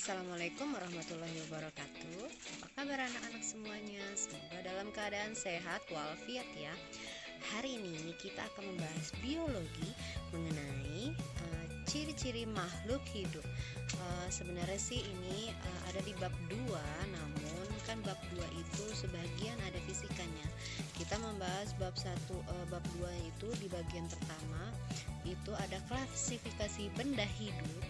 Assalamualaikum warahmatullahi wabarakatuh. Apa kabar anak-anak semuanya? Semoga dalam keadaan sehat walafiat ya. Hari ini kita akan membahas biologi mengenai ciri-ciri makhluk hidup. Sebenarnya sih ini ada di bab 2, namun kan bab 2 itu sebagian ada fisikanya. Kita membahas bab 2 itu di bagian pertama itu ada klasifikasi benda hidup.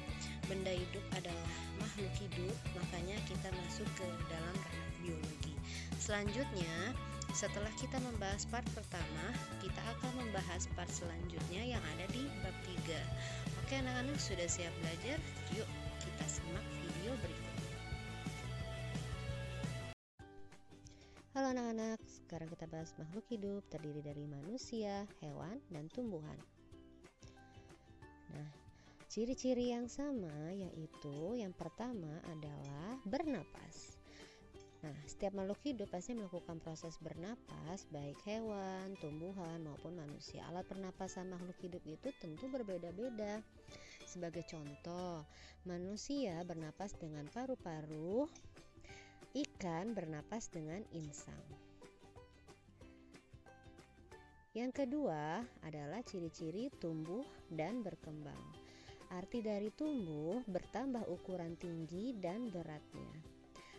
Benda hidup adalah makhluk hidup, makanya kita masuk ke dalam ranah biologi. Selanjutnya, setelah kita membahas part pertama, kita akan membahas part selanjutnya yang ada di bab 3. Oke anak-anak, sudah siap belajar? Yuk kita simak video berikut. Halo anak-anak, sekarang kita bahas makhluk hidup terdiri dari manusia, hewan, dan tumbuhan. Nah, ciri-ciri yang sama yaitu yang pertama adalah bernapas. Nah, setiap makhluk hidup pasti melakukan proses bernapas, baik hewan, tumbuhan maupun manusia. Alat pernapasan makhluk hidup itu tentu berbeda-beda. Sebagai contoh, manusia bernapas dengan paru-paru, ikan bernapas dengan insang. Yang kedua adalah ciri-ciri tumbuh dan berkembang. Arti dari tumbuh bertambah ukuran tinggi dan beratnya.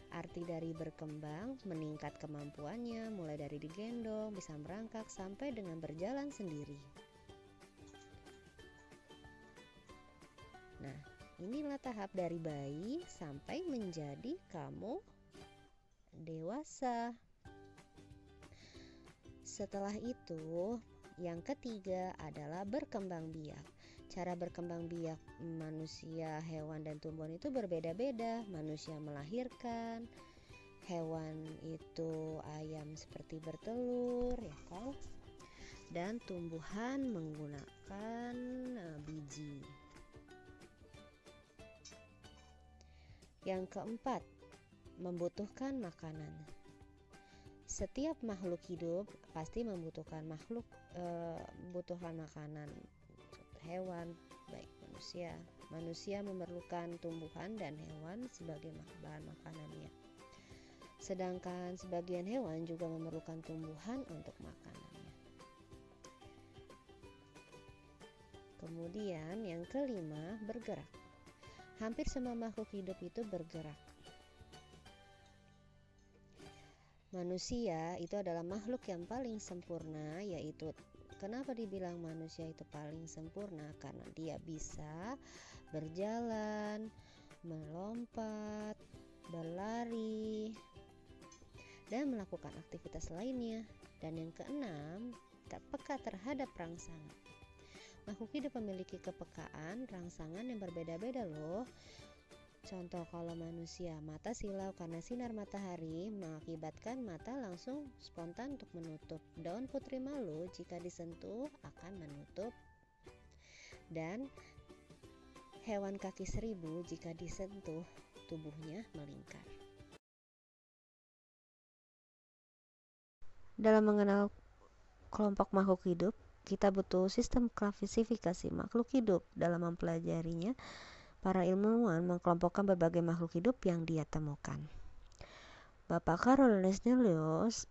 Arti dari berkembang meningkat kemampuannya mulai dari digendong, bisa merangkak sampai dengan berjalan sendiri. Nah, inilah tahap dari bayi sampai menjadi kamu dewasa. Setelah itu, yang ketiga adalah berkembang biak. Cara berkembang biak manusia, hewan, dan tumbuhan itu berbeda-beda. Manusia melahirkan, hewan itu ayam seperti bertelur, ya kan? Dan tumbuhan menggunakan biji. Yang keempat, membutuhkan makanan. Setiap makhluk hidup pasti membutuhkan makanan. Hewan, baik manusia memerlukan tumbuhan dan hewan sebagai bahan makanannya. Sedangkan sebagian hewan juga memerlukan tumbuhan untuk makanannya. Kemudian yang kelima, bergerak. Hampir semua makhluk hidup itu bergerak. Manusia itu adalah makhluk yang paling sempurna, yaitu kenapa dibilang manusia itu paling sempurna? Karena dia bisa berjalan, melompat, berlari, dan melakukan aktivitas lainnya. Dan yang keenam, peka terhadap rangsangan. Makhluk hidup memiliki kepekaan rangsangan yang berbeda-beda loh. Contoh, kalau manusia, mata silau karena sinar matahari mengakibatkan mata langsung spontan untuk menutup. Daun putri malu jika disentuh akan menutup. Dan hewan kaki seribu jika disentuh tubuhnya melingkar. Dalam mengenal kelompok makhluk hidup, kita butuh sistem klasifikasi makhluk hidup. Dalam mempelajarinya, para ilmuwan mengkelompokkan berbagai makhluk hidup yang dia temukan. Bapak Carl Linnaeus,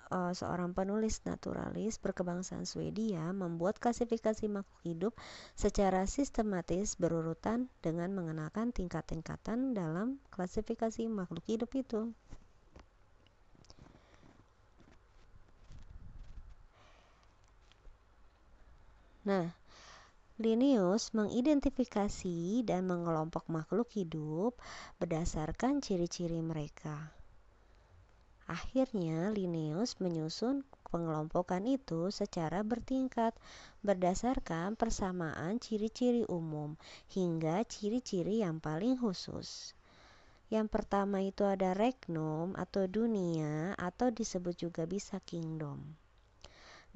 seorang penulis naturalis berkebangsaan Swedia, membuat klasifikasi makhluk hidup secara sistematis berurutan dengan mengenalkan tingkat-tingkatan dalam klasifikasi makhluk hidup itu. Nah, Linnaeus mengidentifikasi dan mengelompok makhluk hidup berdasarkan ciri-ciri mereka. Akhirnya, Linnaeus menyusun pengelompokan itu secara bertingkat berdasarkan persamaan ciri-ciri umum hingga ciri-ciri yang paling khusus. Yang pertama itu ada regnum atau dunia, atau disebut juga bisa kingdom.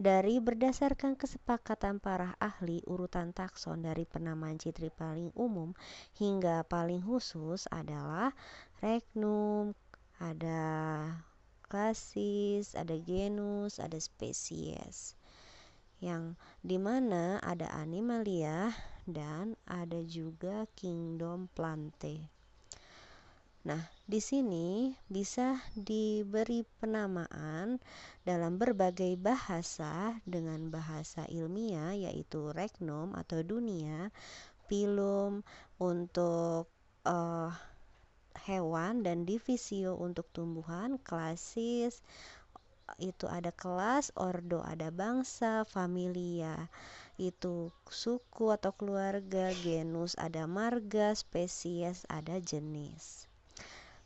Dari berdasarkan kesepakatan para ahli, urutan takson dari penamaan ciri paling umum hingga paling khusus adalah regnum, ada klasis, ada genus, ada spesies. Yang dimana ada animalia dan ada juga kingdom Plantae. Nah, di sini bisa diberi penamaan dalam berbagai bahasa dengan bahasa ilmiah yaitu regnom atau dunia, phylum untuk hewan, dan divisio untuk tumbuhan, klasis itu ada kelas, ordo ada bangsa, familia itu suku atau keluarga, genus ada marga, spesies ada jenis.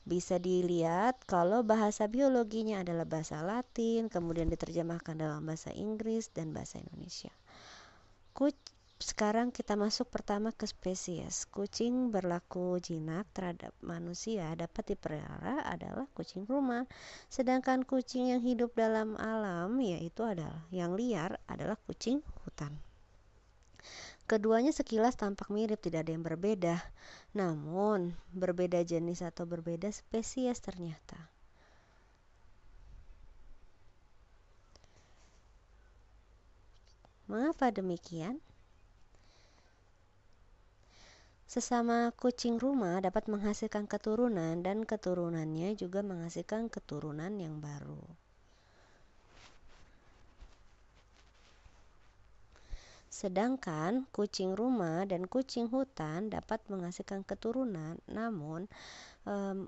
Bisa dilihat kalau bahasa biologinya adalah bahasa Latin, kemudian diterjemahkan dalam bahasa Inggris dan bahasa Indonesia. Sekarang kita masuk pertama ke spesies. Kucing berlaku jinak terhadap manusia dapat dipelihara adalah kucing rumah. Sedangkan kucing yang hidup dalam alam yaitu adalah yang liar adalah kucing hutan. Keduanya sekilas tampak mirip, tidak ada yang berbeda. Namun, berbeda jenis atau berbeda spesies ternyata. Mengapa demikian? Sesama kucing rumah dapat menghasilkan keturunan dan keturunannya juga menghasilkan keturunan yang baru. Sedangkan kucing rumah dan kucing hutan dapat menghasilkan keturunan, namun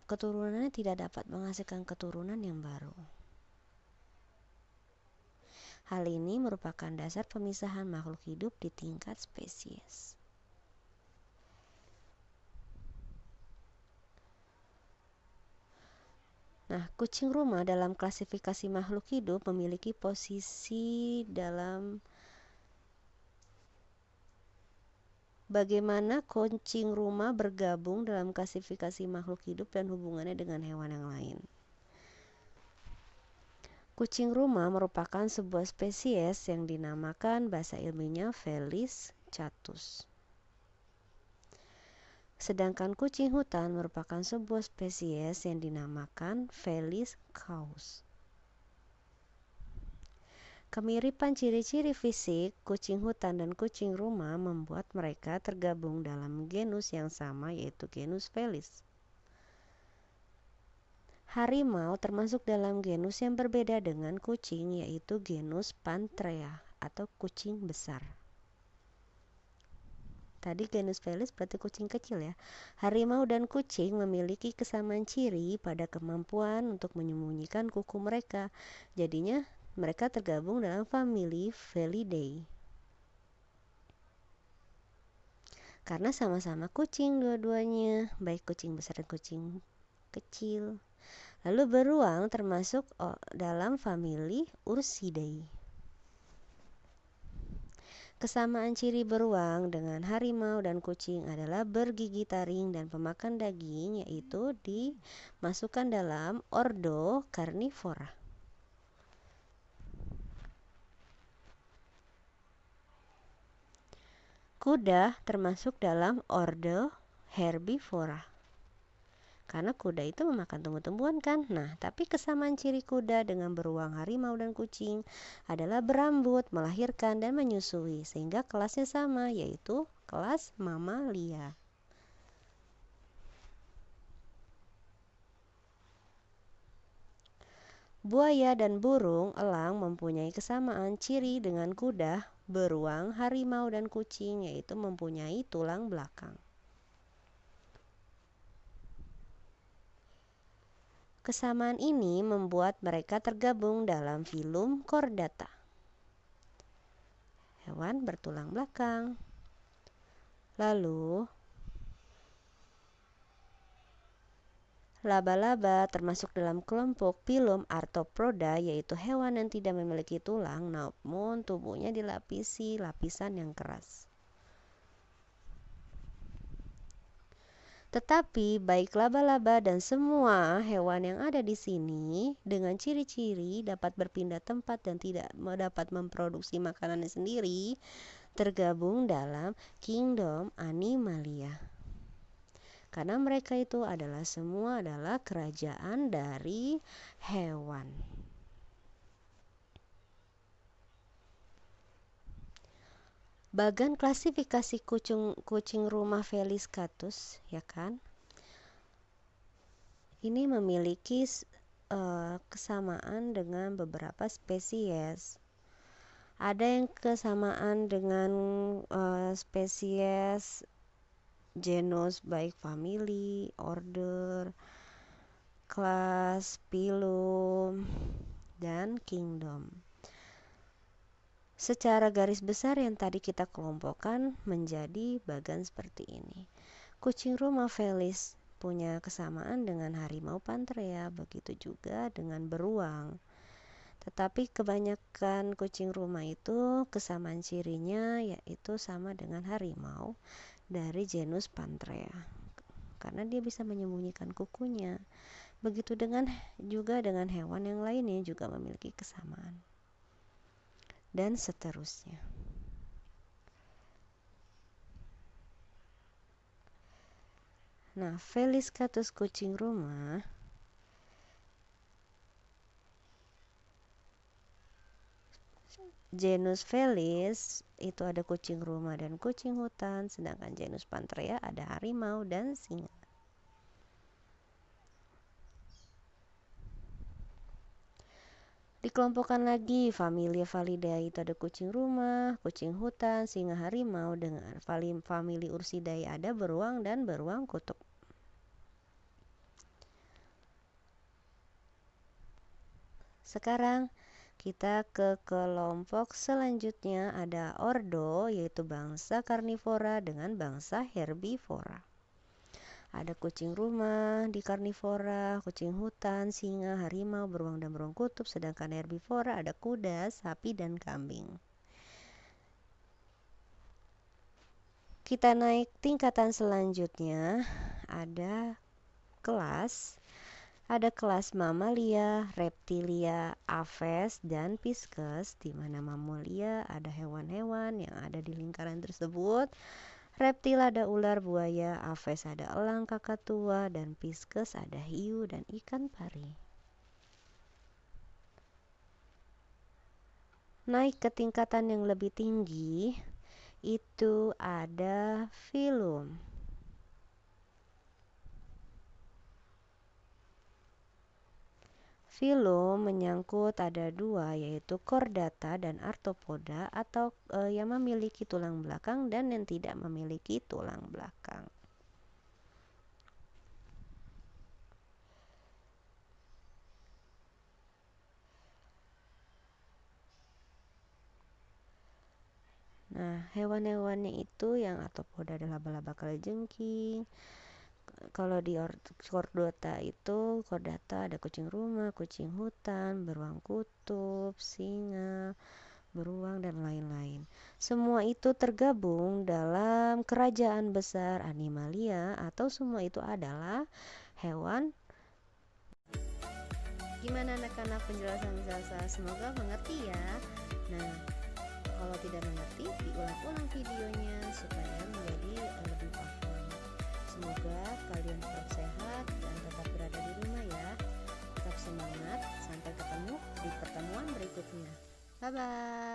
keturunannya tidak dapat menghasilkan keturunan yang baru. Hal ini merupakan dasar pemisahan makhluk hidup di tingkat spesies. Nah, kucing rumah dalam klasifikasi makhluk hidup memiliki posisi dalam bagaimana kucing rumah bergabung dalam klasifikasi makhluk hidup dan hubungannya dengan hewan yang lain. Kucing rumah merupakan sebuah spesies yang dinamakan bahasa ilmiahnya Felis catus. Sedangkan kucing hutan merupakan sebuah spesies yang dinamakan Felis caus. Kemiripan ciri-ciri fisik kucing hutan dan kucing rumah membuat mereka tergabung dalam genus yang sama yaitu genus Felis. Harimau termasuk dalam genus yang berbeda dengan kucing yaitu genus Panthera atau kucing besar. Tadi genus Felis berarti kucing kecil ya. Harimau dan kucing memiliki kesamaan ciri pada kemampuan untuk menyembunyikan kuku mereka. Jadinya mereka tergabung dalam famili Felidae. Karena sama-sama kucing dua-duanya, baik kucing besar dan kucing kecil. Lalu beruang termasuk dalam famili Ursidae. Kesamaan ciri beruang dengan harimau dan kucing adalah bergigi taring dan pemakan daging, yaitu dimasukkan dalam ordo Carnivora. Kuda termasuk dalam ordo Herbivora. Karena kuda itu memakan tumbuh-tumbuhan kan. Nah, tapi kesamaan ciri kuda dengan beruang, harimau, dan kucing adalah berambut, melahirkan, dan menyusui. Sehingga kelasnya sama, yaitu kelas Mamalia. Buaya dan burung elang mempunyai kesamaan ciri dengan kuda, beruang, harimau, dan kucing, yaitu mempunyai tulang belakang. Kesamaan ini membuat mereka tergabung dalam filum Chordata, hewan bertulang belakang. Lalu, laba-laba termasuk dalam kelompok filum Arthropoda, yaitu hewan yang tidak memiliki tulang namun tubuhnya dilapisi lapisan yang keras. Tetapi baik laba-laba dan semua hewan yang ada di sini dengan ciri-ciri dapat berpindah tempat dan tidak dapat memproduksi makanannya sendiri, tergabung dalam kingdom Animalia. Karena mereka itu adalah semua adalah kerajaan dari hewan. Bagan klasifikasi kucing rumah Felis catus, ya kan? ini memiliki kesamaan dengan beberapa spesies. Ada yang kesamaan dengan spesies, genus, baik famili, order, kelas, phylum, dan kingdom. Secara garis besar yang tadi kita kelompokkan menjadi bagan seperti ini. Kucing rumah Felis punya kesamaan dengan harimau Pantrea, begitu juga dengan beruang. Tetapi kebanyakan kucing rumah itu kesamaan cirinya yaitu sama dengan harimau dari genus Pantrea, karena dia bisa menyembunyikan kukunya. Begitu juga dengan hewan yang lainnya juga memiliki kesamaan. Dan seterusnya. Nah, Felis catus kucing rumah genus Felis itu ada kucing rumah dan kucing hutan, sedangkan genus Pantrea ada harimau dan singa. Dikelompokkan lagi, familia Falidae itu ada kucing rumah, kucing hutan, singa, harimau. Dengan famili Ursidae ada beruang dan beruang kutub. Sekarang kita ke kelompok selanjutnya, ada ordo, yaitu bangsa karnivora dengan bangsa herbivora. Ada kucing rumah di karnivora, kucing hutan, singa, harimau, beruang dan beruang kutub. Sedangkan herbivora ada kuda, sapi, dan kambing. Kita naik tingkatan selanjutnya, ada kelas. Ada kelas mamalia, reptilia, aves, dan pisces, di mana mamalia ada hewan-hewan yang ada di lingkaran tersebut. Reptil ada ular, buaya, aves ada elang, kakatua, dan pisces ada hiu dan ikan pari. Naik ke tingkatan yang lebih tinggi, itu ada filum. Filum menyangkut ada dua, yaitu chordata dan arthropoda, atau yang memiliki tulang belakang dan yang tidak memiliki tulang belakang. Nah, hewan-hewannya itu yang arthropoda adalah laba-laba kalajengking. Kalau di chordata ada kucing rumah, kucing hutan, beruang kutub, singa, beruang, dan lain-lain. Semua itu tergabung dalam kerajaan besar Animalia, atau semua itu adalah hewan. Gimana anak-anak penjelasan Salsa? Semoga mengerti ya. Nah, kalau tidak mengerti, diulang-ulang videonya supaya menjadi lebih paham. Semoga kalian tetap sehat dan tetap berada di rumah ya. Tetap semangat, sampai ketemu di pertemuan berikutnya. Bye-bye.